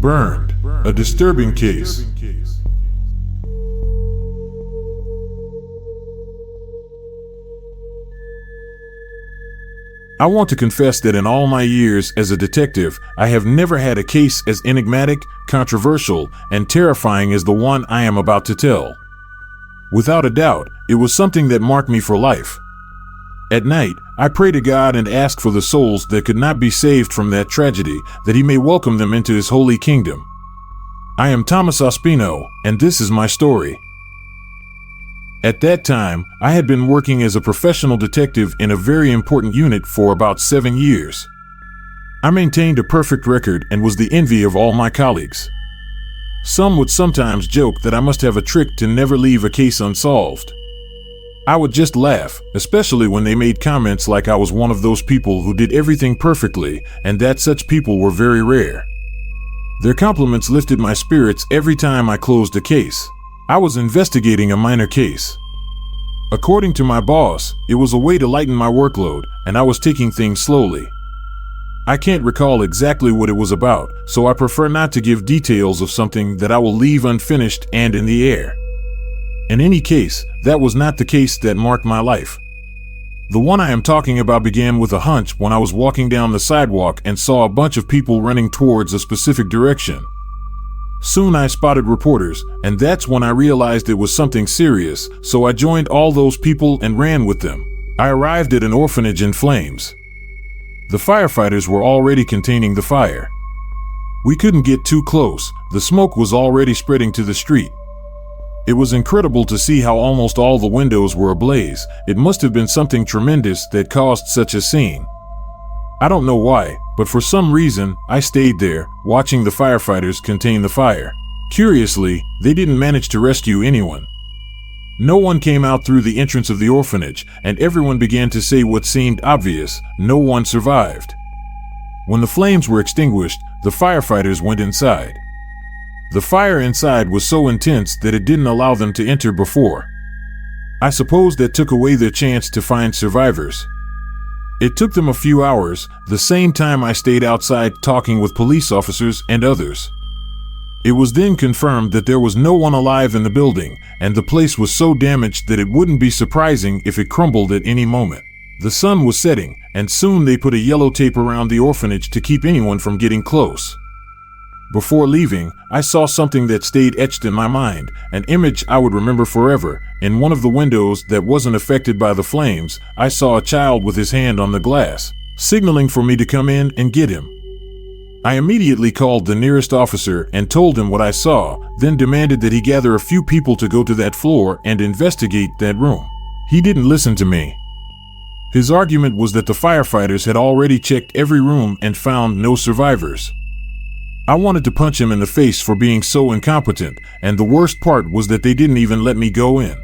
Burned, a disturbing case. I want to confess that in all my years as a detective, I have never had a case as enigmatic, controversial, and terrifying as the one I am about to tell. Without a doubt, it was something that marked me for life. At night, I pray to God and ask for the souls that could not be saved from that tragedy, that He may welcome them into His holy kingdom. I am Thomas Ospino, and this is my story. At that time, I had been working as a professional detective in a very important unit for about 7 years. I maintained a perfect record and was the envy of all my colleagues. Some would sometimes joke that I must have a trick to never leave a case unsolved. I would just laugh, especially when they made comments like I was one of those people who did everything perfectly, and that such people were very rare. Their compliments lifted my spirits every time I closed a case. I was investigating a minor case. According to my boss, it was a way to lighten my workload, and I was taking things slowly. I can't recall exactly what it was about, so I prefer not to give details of something that I will leave unfinished and in the air. In any case, that was not the case that marked my life. The one I am talking about began with a hunch when I was walking down the sidewalk and saw a bunch of people running towards a specific direction. Soon I spotted reporters, and that's when I realized it was something serious, so I joined all those people and ran with them. I arrived at an orphanage in flames. The firefighters were already containing the fire. We couldn't get too close, the smoke was already spreading to the street. It was incredible to see how almost all the windows were ablaze. It must have been something tremendous that caused such a scene. I don't know why, but for some reason, I stayed there, watching the firefighters contain the fire. Curiously, they didn't manage to rescue anyone. No one came out through the entrance of the orphanage, and everyone began to say what seemed obvious: no one survived. When the flames were extinguished, the firefighters went inside. The fire inside was so intense that it didn't allow them to enter before. I suppose that took away their chance to find survivors. It took them a few hours, the same time I stayed outside talking with police officers and others. It was then confirmed that there was no one alive in the building, and the place was so damaged that it wouldn't be surprising if it crumbled at any moment. The sun was setting, and soon they put a yellow tape around the orphanage to keep anyone from getting close. Before leaving, I saw something that stayed etched in my mind, an image I would remember forever. In one of the windows that wasn't affected by the flames, I saw a child with his hand on the glass, signaling for me to come in and get him. I immediately called the nearest officer and told him what I saw, then demanded that he gather a few people to go to that floor and investigate that room. He didn't listen to me. His argument was that the firefighters had already checked every room and found no survivors. I wanted to punch him in the face for being so incompetent, and the worst part was that they didn't even let me go in.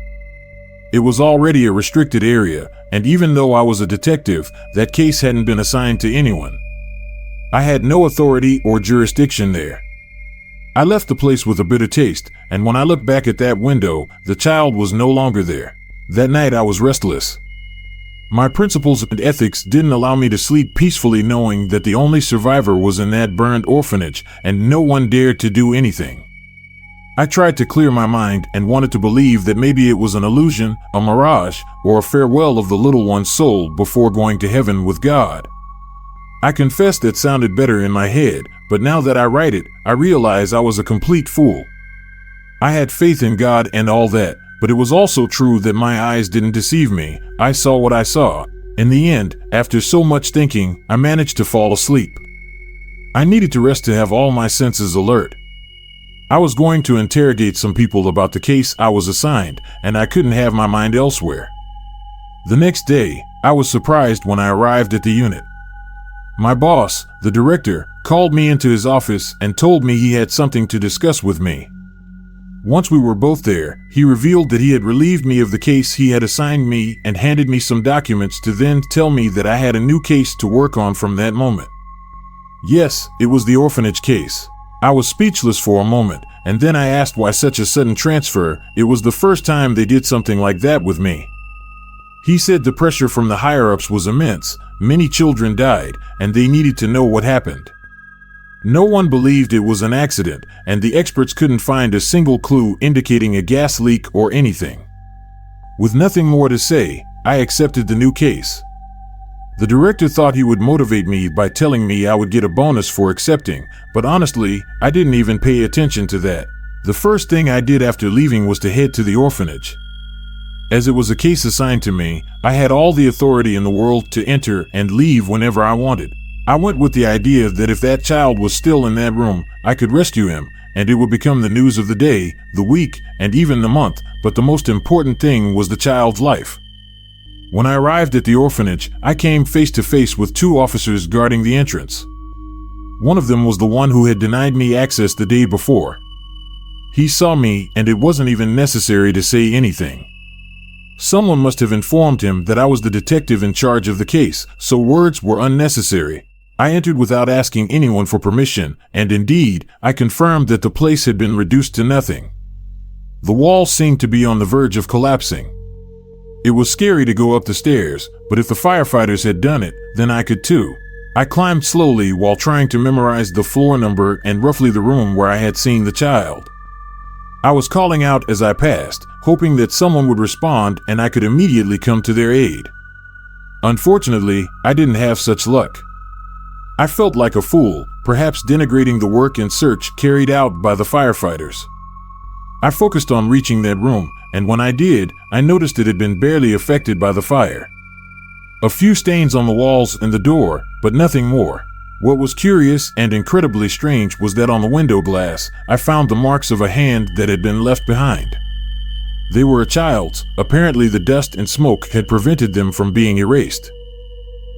It was already a restricted area, and even though I was a detective, that case hadn't been assigned to anyone. I had no authority or jurisdiction there. I left the place with a bitter taste, and when I looked back at that window, the child was no longer there. That night I was restless. My principles and ethics didn't allow me to sleep peacefully knowing that the only survivor was in that burned orphanage, and no one dared to do anything. I tried to clear my mind and wanted to believe that maybe it was an illusion, a mirage, or a farewell of the little one's soul before going to heaven with God. I confess that sounded better in my head, but now that I write it, I realize I was a complete fool. I had faith in God and all that, but it was also true that my eyes didn't deceive me. I saw what I saw. In the end, after so much thinking, I managed to fall asleep. I needed to rest to have all my senses alert. I was going to interrogate some people about the case I was assigned, and I couldn't have my mind elsewhere. The next day, I was surprised when I arrived at the unit. My boss, the director, called me into his office and told me he had something to discuss with me. Once we were both there, he revealed that he had relieved me of the case he had assigned me and handed me some documents to then tell me that I had a new case to work on from that moment. Yes, it was the orphanage case. I was speechless for a moment, and then I asked why such a sudden transfer. It was the first time they did something like that with me. He said the pressure from the higher-ups was immense, many children died, and they needed to know what happened. No one believed it was an accident, and the experts couldn't find a single clue indicating a gas leak or anything. With nothing more to say, I accepted the new case. The director thought he would motivate me by telling me I would get a bonus for accepting, but honestly, I didn't even pay attention to that. The first thing I did after leaving was to head to the orphanage. As it was a case assigned to me, I had all the authority in the world to enter and leave whenever I wanted. I went with the idea that if that child was still in that room, I could rescue him, and it would become the news of the day, the week, and even the month, but the most important thing was the child's life. When I arrived at the orphanage, I came face to face with two officers guarding the entrance. One of them was the one who had denied me access the day before. He saw me, and it wasn't even necessary to say anything. Someone must have informed him that I was the detective in charge of the case, so words were unnecessary. I entered without asking anyone for permission, and indeed, I confirmed that the place had been reduced to nothing. The walls seemed to be on the verge of collapsing. It was scary to go up the stairs, but if the firefighters had done it, then I could too. I climbed slowly while trying to memorize the floor number and roughly the room where I had seen the child. I was calling out as I passed, hoping that someone would respond and I could immediately come to their aid. Unfortunately, I didn't have such luck. I felt like a fool, perhaps denigrating the work and search carried out by the firefighters. I focused on reaching that room, and when I did, I noticed it had been barely affected by the fire. A few stains on the walls and the door, but nothing more. What was curious and incredibly strange was that on the window glass, I found the marks of a hand that had been left behind. They were a child's. Apparently the dust and smoke had prevented them from being erased.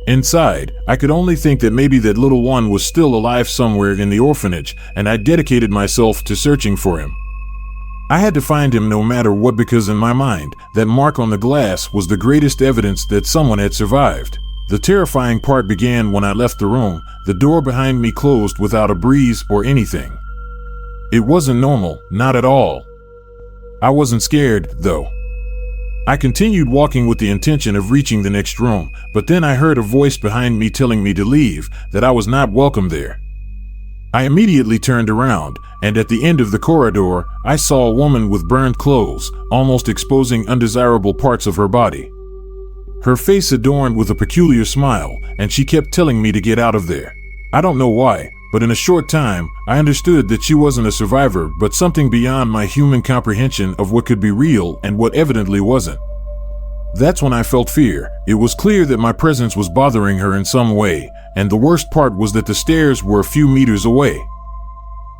Inside, I could only think that maybe that little one was still alive somewhere in the orphanage, and I dedicated myself to searching for him. I had to find him no matter what, because in my mind, that mark on the glass was the greatest evidence that someone had survived. The terrifying part began when I left the room. The door behind me closed without a breeze or anything. It wasn't normal, not at all. I wasn't scared, though. I continued walking with the intention of reaching the next room, but then I heard a voice behind me telling me to leave, that I was not welcome there. I immediately turned around, and at the end of the corridor, I saw a woman with burned clothes, almost exposing undesirable parts of her body. Her face adorned with a peculiar smile, and she kept telling me to get out of there. I don't know why, but in a short time, I understood that she wasn't a survivor, but something beyond my human comprehension of what could be real and what evidently wasn't. That's when I felt fear. It was clear that my presence was bothering her in some way, and the worst part was that the stairs were a few meters away.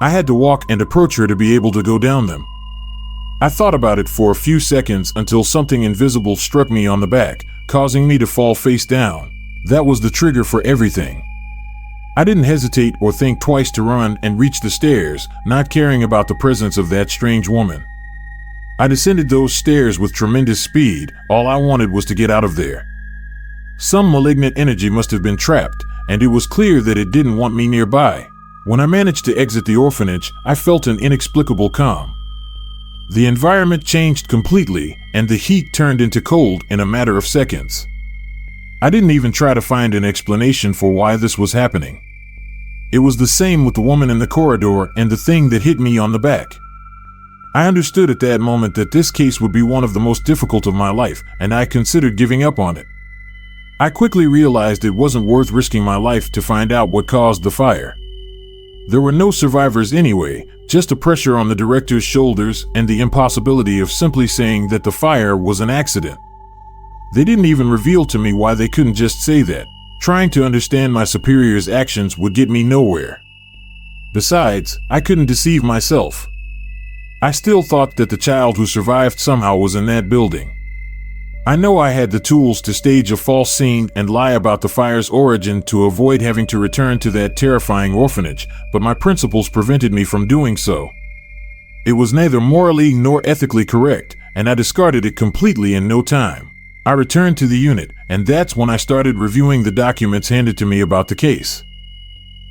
I had to walk and approach her to be able to go down them. I thought about it for a few seconds until something invisible struck me on the back, causing me to fall face down. That was the trigger for everything. I didn't hesitate or think twice to run and reach the stairs, not caring about the presence of that strange woman. I descended those stairs with tremendous speed. All I wanted was to get out of there. Some malignant energy must have been trapped, and it was clear that it didn't want me nearby. When I managed to exit the orphanage, I felt an inexplicable calm. The environment changed completely, and the heat turned into cold in a matter of seconds. I didn't even try to find an explanation for why this was happening. It was the same with the woman in the corridor and the thing that hit me on the back. I understood at that moment that this case would be one of the most difficult of my life, and I considered giving up on it. I quickly realized it wasn't worth risking my life to find out what caused the fire. There were no survivors anyway, just a pressure on the director's shoulders and the impossibility of simply saying that the fire was an accident. They didn't even reveal to me why they couldn't just say that. Trying to understand my superior's actions would get me nowhere. Besides, I couldn't deceive myself. I still thought that the child who survived somehow was in that building. I know I had the tools to stage a false scene and lie about the fire's origin to avoid having to return to that terrifying orphanage, but my principles prevented me from doing so. It was neither morally nor ethically correct, and I discarded it completely in no time. I returned to the unit, and that's when I started reviewing the documents handed to me about the case.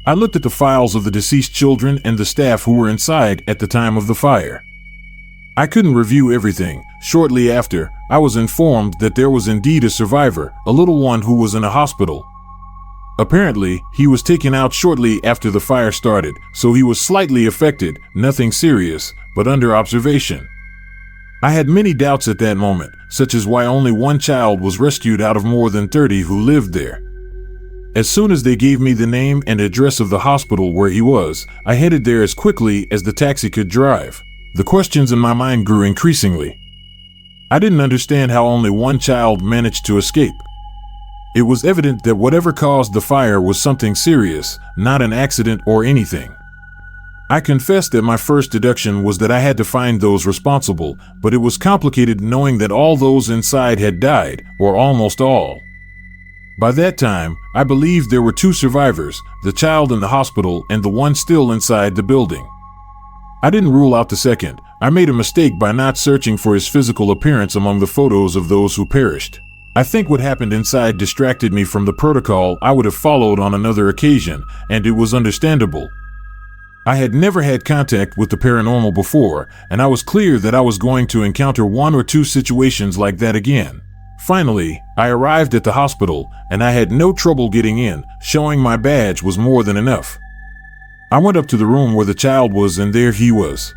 I looked at the files of the deceased children and the staff who were inside at the time of the fire. I couldn't review everything. Shortly after, I was informed that there was indeed a survivor, a little one who was in a hospital. Apparently, he was taken out shortly after the fire started, so he was slightly affected, nothing serious, but under observation. I had many doubts at that moment, such as why only one child was rescued out of more than 30 who lived there. As soon as they gave me the name and address of the hospital where he was, I headed there as quickly as the taxi could drive. The questions in my mind grew increasingly. I didn't understand how only one child managed to escape. It was evident that whatever caused the fire was something serious, not an accident or anything. I confessed that my first deduction was that I had to find those responsible, but it was complicated knowing that all those inside had died, or almost all. By that time, I believed there were 2 survivors, the child in the hospital and the one still inside the building. I didn't rule out the second. I made a mistake by not searching for his physical appearance among the photos of those who perished. I think what happened inside distracted me from the protocol I would have followed on another occasion, and it was understandable. I had never had contact with the paranormal before, and I was clear that I was going to encounter 1 or 2 situations like that again. Finally, I arrived at the hospital, and I had no trouble getting in. Showing my badge was more than enough. I went up to the room where the child was, and there he was.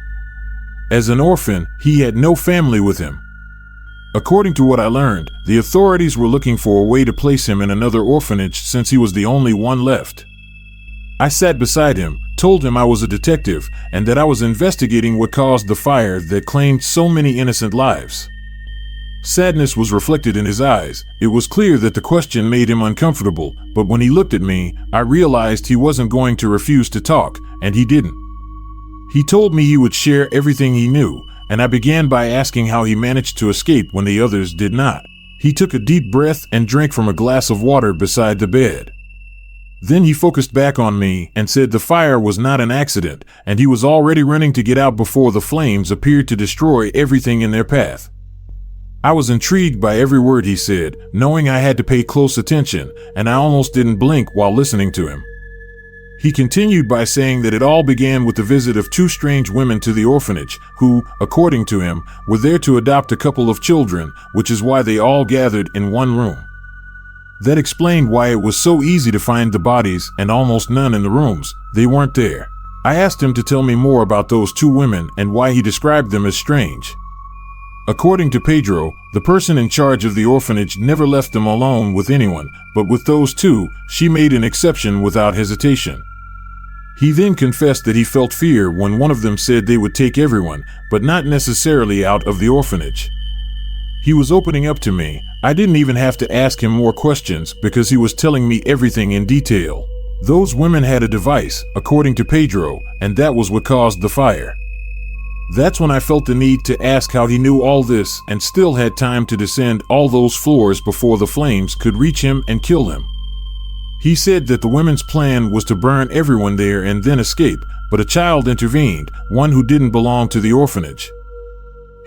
As an orphan, he had no family with him. According to what I learned, the authorities were looking for a way to place him in another orphanage since he was the only one left. I sat beside him, told him I was a detective, and that I was investigating what caused the fire that claimed so many innocent lives. Sadness was reflected in his eyes. It was clear that the question made him uncomfortable, but when he looked at me, I realized he wasn't going to refuse to talk, and he didn't. He told me he would share everything he knew, and I began by asking how he managed to escape when the others did not. He took a deep breath and drank from a glass of water beside the bed. Then he focused back on me and said the fire was not an accident, and he was already running to get out before the flames appeared to destroy everything in their path. I was intrigued by every word he said, knowing I had to pay close attention, and I almost didn't blink while listening to him. He continued by saying that it all began with the visit of 2 strange women to the orphanage, who, according to him, were there to adopt a couple of children, which is why they all gathered in one room. That explained why it was so easy to find the bodies and almost none in the rooms. They weren't there. I asked him to tell me more about those 2 women and why he described them as strange. According to Pedro, the person in charge of the orphanage never left them alone with anyone, but with those 2, she made an exception without hesitation. He then confessed that he felt fear when one of them said they would take everyone, but not necessarily out of the orphanage. He was opening up to me. I didn't even have to ask him more questions because he was telling me everything in detail. Those women had a device, according to Pedro, and that was what caused the fire. That's when I felt the need to ask how he knew all this and still had time to descend all those floors before the flames could reach him and kill him. He said that the women's plan was to burn everyone there and then escape, but a child intervened, one who didn't belong to the orphanage.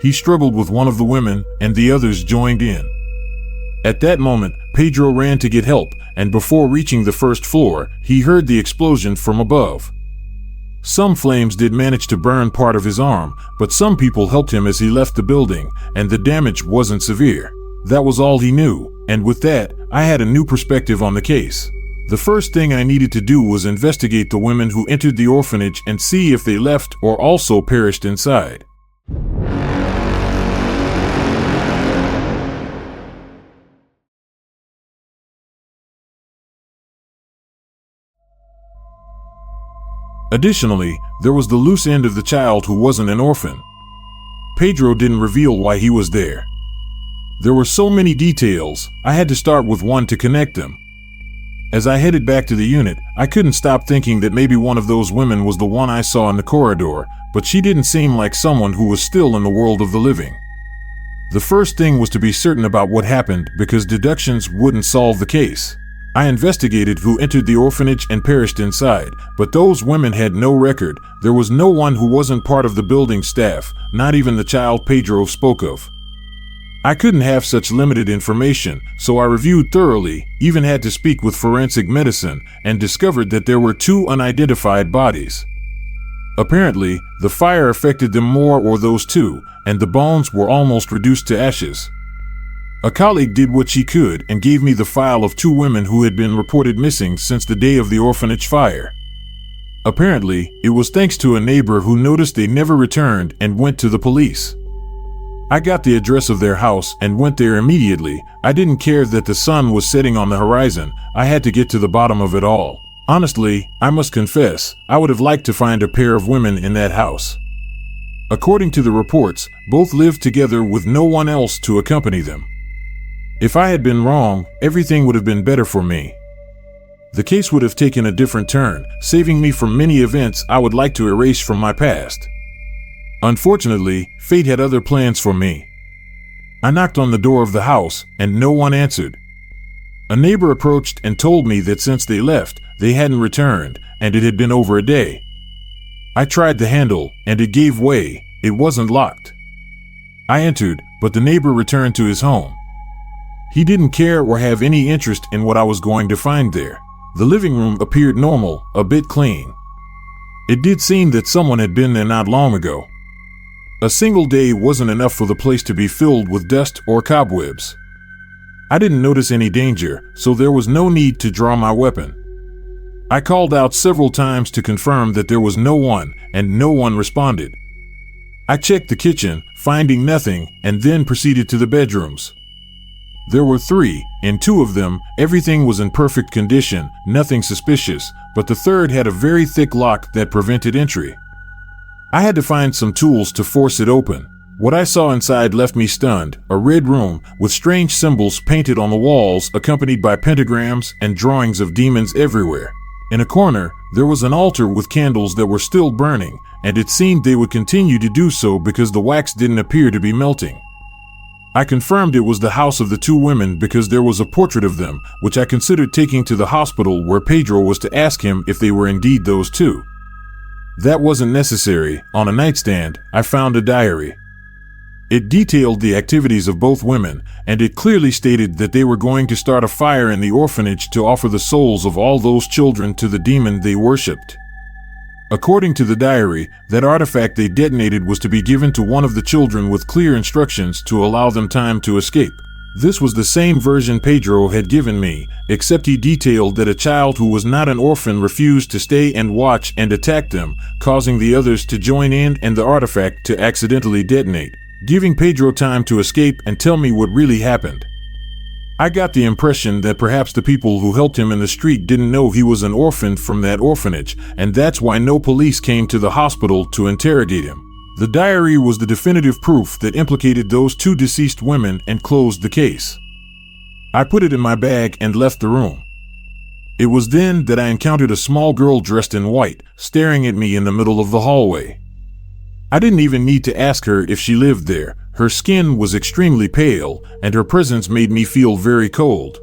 He struggled with one of the women, and the others joined in. At that moment, Pedro ran to get help, and before reaching the first floor, he heard the explosion from above. Some flames did manage to burn part of his arm, but some people helped him as he left the building, and the damage wasn't severe. That was all he knew, and with that, I had a new perspective on the case. The first thing I needed to do was investigate the women who entered the orphanage and see if they left or also perished inside. Additionally, there was the loose end of the child who wasn't an orphan. Pedro didn't reveal why he was there. There were so many details, I had to start with one to connect them. As I headed back to the unit, I couldn't stop thinking that maybe one of those women was the one I saw in the corridor, but she didn't seem like someone who was still in the world of the living. The first thing was to be certain about what happened because deductions wouldn't solve the case. I investigated who entered the orphanage and perished inside, but those women had no record. There was no one who wasn't part of the building staff, not even the child Pedro spoke of. I couldn't have such limited information, so I reviewed thoroughly, even had to speak with forensic medicine, and discovered that there were 2 unidentified bodies. Apparently, the fire affected them more or those 2, and the bones were almost reduced to ashes. A colleague did what she could and gave me the file of 2 women who had been reported missing since the day of the orphanage fire. Apparently, it was thanks to a neighbor who noticed they never returned and went to the police. I got the address of their house and went there immediately. I didn't care that the sun was setting on the horizon. I had to get to the bottom of it all. Honestly, I must confess, I would have liked to find a pair of women in that house. According to the reports, both lived together with no one else to accompany them. If I had been wrong, everything would have been better for me. The case would have taken a different turn, saving me from many events I would like to erase from my past. Unfortunately, fate had other plans for me. I knocked on the door of the house, and no one answered. A neighbor approached and told me that since they left, they hadn't returned, and it had been over a day. I tried the handle, and it gave way. It wasn't locked. I entered, but the neighbor returned to his home. He didn't care or have any interest in what I was going to find there. The living room appeared normal, a bit clean. It did seem that someone had been there not long ago. A single day wasn't enough for the place to be filled with dust or cobwebs. I didn't notice any danger, so there was no need to draw my weapon. I called out several times to confirm that there was no one, and no one responded. I checked the kitchen, finding nothing, and then proceeded to the bedrooms. There were 3. In 2 of them, everything was in perfect condition, nothing suspicious, but the third had a very thick lock that prevented entry. I had to find some tools to force it open. What I saw inside left me stunned, a red room with strange symbols painted on the walls accompanied by pentagrams and drawings of demons everywhere. In a corner, there was an altar with candles that were still burning, and it seemed they would continue to do so because the wax didn't appear to be melting. I confirmed it was the house of the 2 women because there was a portrait of them, which I considered taking to the hospital where Pedro was to ask him if they were indeed those 2. That wasn't necessary. On a nightstand, I found a diary. It detailed the activities of both women, and it clearly stated that they were going to start a fire in the orphanage to offer the souls of all those children to the demon they worshipped. According to the diary, that artifact they detonated was to be given to one of the children with clear instructions to allow them time to escape. This was the same version Pedro had given me, except he detailed that a child who was not an orphan refused to stay and watch and attacked them, causing the others to join in and the artifact to accidentally detonate, giving Pedro time to escape and tell me what really happened. I got the impression that perhaps the people who helped him in the street didn't know he was an orphan from that orphanage, and that's why no police came to the hospital to interrogate him. The diary was the definitive proof that implicated those 2 deceased women and closed the case. I put it in my bag and left the room. It was then that I encountered a small girl dressed in white, staring at me in the middle of the hallway. I didn't even need to ask her if she lived there. Her skin was extremely pale, and her presence made me feel very cold.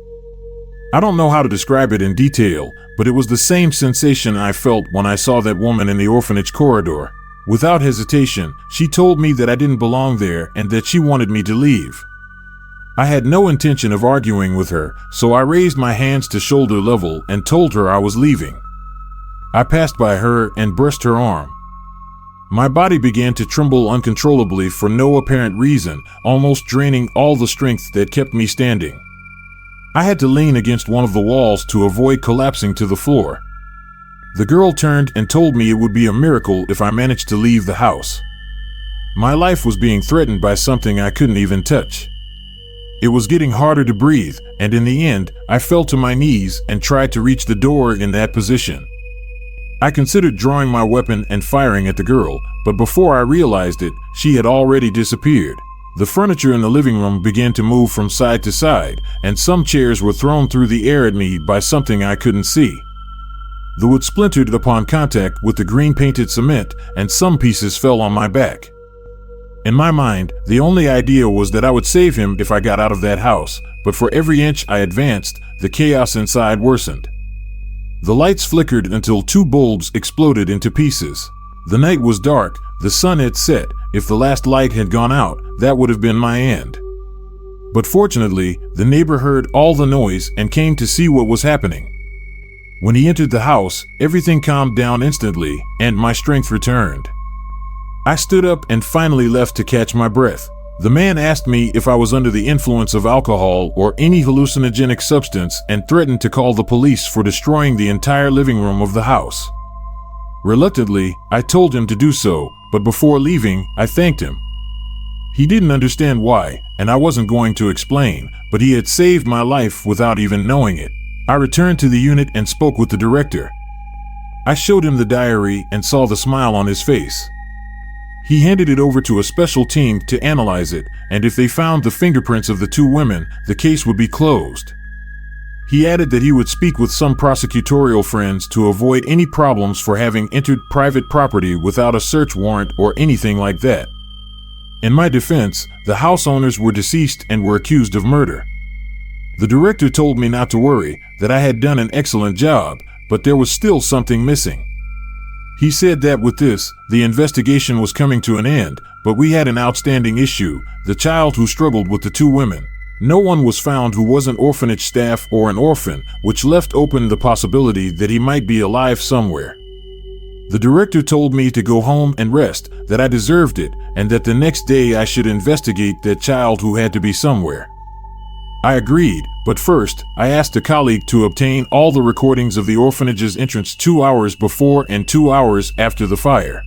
I don't know how to describe it in detail, but it was the same sensation I felt when I saw that woman in the orphanage corridor. Without hesitation, she told me that I didn't belong there and that she wanted me to leave. I had no intention of arguing with her, so I raised my hands to shoulder level and told her I was leaving. I passed by her and brushed her arm. My body began to tremble uncontrollably for no apparent reason, almost draining all the strength that kept me standing. I had to lean against one of the walls to avoid collapsing to the floor. The girl turned and told me it would be a miracle if I managed to leave the house. My life was being threatened by something I couldn't even touch. It was getting harder to breathe, and in the end, I fell to my knees and tried to reach the door in that position. I considered drawing my weapon and firing at the girl, but before I realized it, she had already disappeared. The furniture in the living room began to move from side to side, and some chairs were thrown through the air at me by something I couldn't see. The wood splintered upon contact with the green-painted cement, and some pieces fell on my back. In my mind, the only idea was that I would save him if I got out of that house, but for every inch I advanced, the chaos inside worsened. The lights flickered until 2 bulbs exploded into pieces. The night was dark, the sun had set. If the last light had gone out, that would have been my end. But fortunately, the neighbor heard all the noise and came to see what was happening. When he entered the house, everything calmed down instantly, and my strength returned. I stood up and finally left to catch my breath. The man asked me if I was under the influence of alcohol or any hallucinogenic substance and threatened to call the police for destroying the entire living room of the house. Reluctantly, I told him to do so, but before leaving, I thanked him. He didn't understand why, and I wasn't going to explain, but he had saved my life without even knowing it. I returned to the unit and spoke with the director. I showed him the diary and saw the smile on his face. He handed it over to a special team to analyze it, and if they found the fingerprints of the two women, the case would be closed. He added that he would speak with some prosecutorial friends to avoid any problems for having entered private property without a search warrant or anything like that. In my defense, the house owners were deceased and were accused of murder. The director told me not to worry, that I had done an excellent job, but there was still something missing. He said that with this, the investigation was coming to an end, but we had an outstanding issue, the child who struggled with the two women. No one was found who wasn't orphanage staff or an orphan, which left open the possibility that he might be alive somewhere. The director told me to go home and rest, that I deserved it, and that the next day I should investigate that child who had to be somewhere. I agreed, but first, I asked a colleague to obtain all the recordings of the orphanage's entrance 2 hours before and 2 hours after the fire.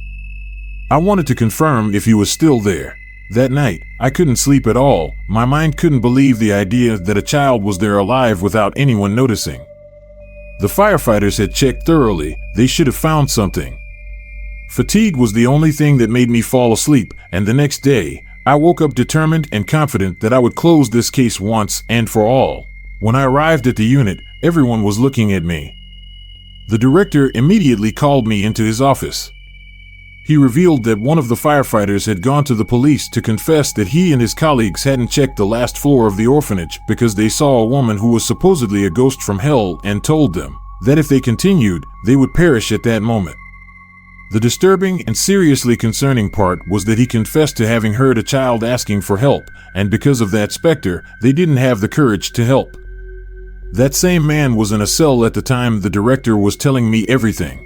I wanted to confirm if he was still there. That night, I couldn't sleep at all. My mind couldn't believe the idea that a child was there alive without anyone noticing. The firefighters had checked thoroughly. They should have found something. Fatigue was the only thing that made me fall asleep, and the next day, I woke up determined and confident that I would close this case once and for all. When I arrived at the unit, everyone was looking at me. The director immediately called me into his office. He revealed that one of the firefighters had gone to the police to confess that he and his colleagues hadn't checked the last floor of the orphanage because they saw a woman who was supposedly a ghost from hell and told them that if they continued, they would perish at that moment. The disturbing and seriously concerning part was that he confessed to having heard a child asking for help, and because of that specter, they didn't have the courage to help. That same man was in a cell at the time the director was telling me everything.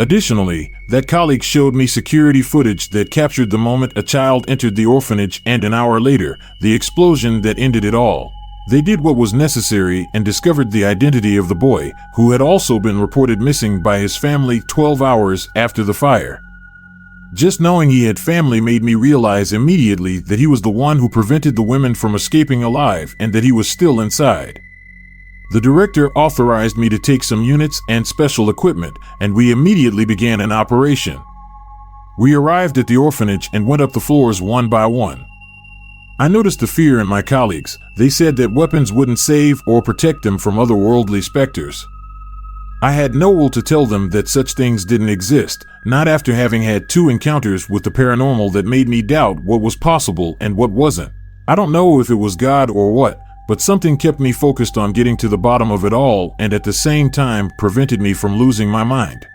Additionally, that colleague showed me security footage that captured the moment a child entered the orphanage and an hour later, the explosion that ended it all. They did what was necessary and discovered the identity of the boy, who had also been reported missing by his family 12 hours after the fire. Just knowing he had family made me realize immediately that he was the one who prevented the women from escaping alive and that he was still inside. The director authorized me to take some units and special equipment, and we immediately began an operation. We arrived at the orphanage and went up the floors one by one. I noticed the fear in my colleagues. They said that weapons wouldn't save or protect them from otherworldly specters. I had no will to tell them that such things didn't exist, not after having had 2 encounters with the paranormal that made me doubt what was possible and what wasn't. I don't know if it was God or what, but something kept me focused on getting to the bottom of it all and at the same time prevented me from losing my mind.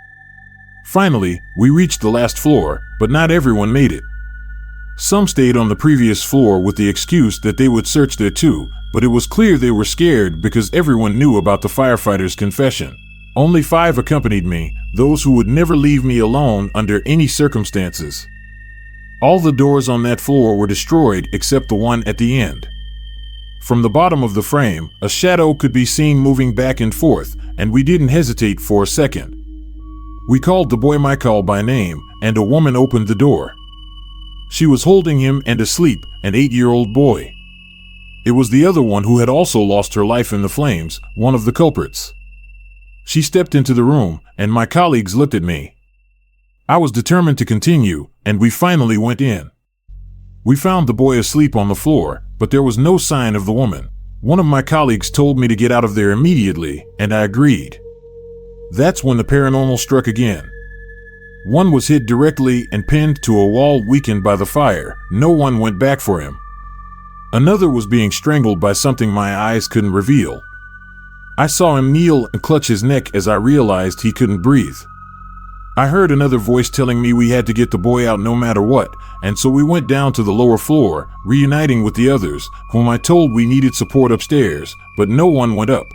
Finally, we reached the last floor, but not everyone made it. Some stayed on the previous floor with the excuse that they would search there too, but it was clear they were scared because everyone knew about the firefighter's confession. Only 5 accompanied me, those who would never leave me alone under any circumstances. All the doors on that floor were destroyed except the one at the end. From the bottom of the frame, a shadow could be seen moving back and forth, and we didn't hesitate for a second. We called the boy Michael by name, and a woman opened the door. She was holding him and asleep, an 8-year-old boy. It was the other one who had also lost her life in the flames, one of the culprits. She stepped into the room, and my colleagues looked at me. I was determined to continue, and we finally went in. We found the boy asleep on the floor, but there was no sign of the woman. One of my colleagues told me to get out of there immediately, and I agreed. That's when the paranormal struck again. One was hit directly and pinned to a wall weakened by the fire. No one went back for him. Another was being strangled by something my eyes couldn't reveal. I saw him kneel and clutch his neck as I realized he couldn't breathe. I heard another voice telling me we had to get the boy out no matter what, and so we went down to the lower floor, reuniting with the others, whom I told we needed support upstairs, but no one went up.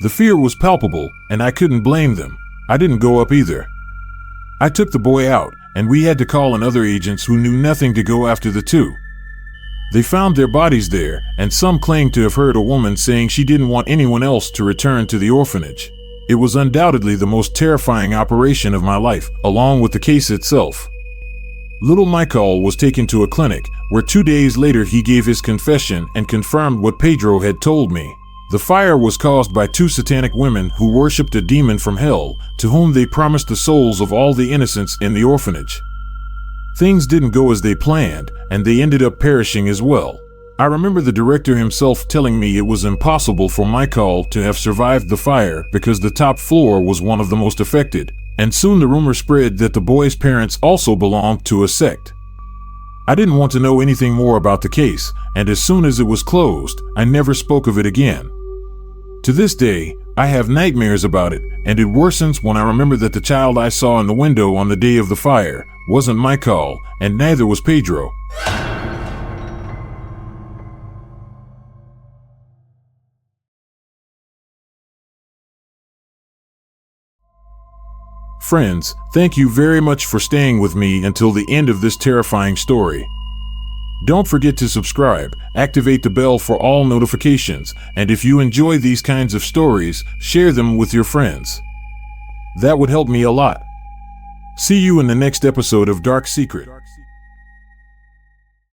The fear was palpable, and I couldn't blame them. I didn't go up either. I took the boy out, and we had to call in other agents who knew nothing to go after the 2. They found their bodies there, and some claimed to have heard a woman saying she didn't want anyone else to return to the orphanage. It was undoubtedly the most terrifying operation of my life, along with the case itself. Little Michael was taken to a clinic, where 2 days later he gave his confession and confirmed what Pedro had told me. The fire was caused by 2 satanic women who worshipped a demon from hell, to whom they promised the souls of all the innocents in the orphanage. Things didn't go as they planned, and they ended up perishing as well. I remember the director himself telling me it was impossible for Michael to have survived the fire because the top floor was one of the most affected, and soon the rumor spread that the boy's parents also belonged to a sect. I didn't want to know anything more about the case, and as soon as it was closed, I never spoke of it again. To this day, I have nightmares about it, and it worsens when I remember that the child I saw in the window on the day of the fire wasn't Michael, and neither was Pedro. Friends, thank you very much for staying with me until the end of this terrifying story. Don't forget to subscribe, activate the bell for all notifications, and if you enjoy these kinds of stories, share them with your friends. That would help me a lot. See you in the next episode of Dark Secret.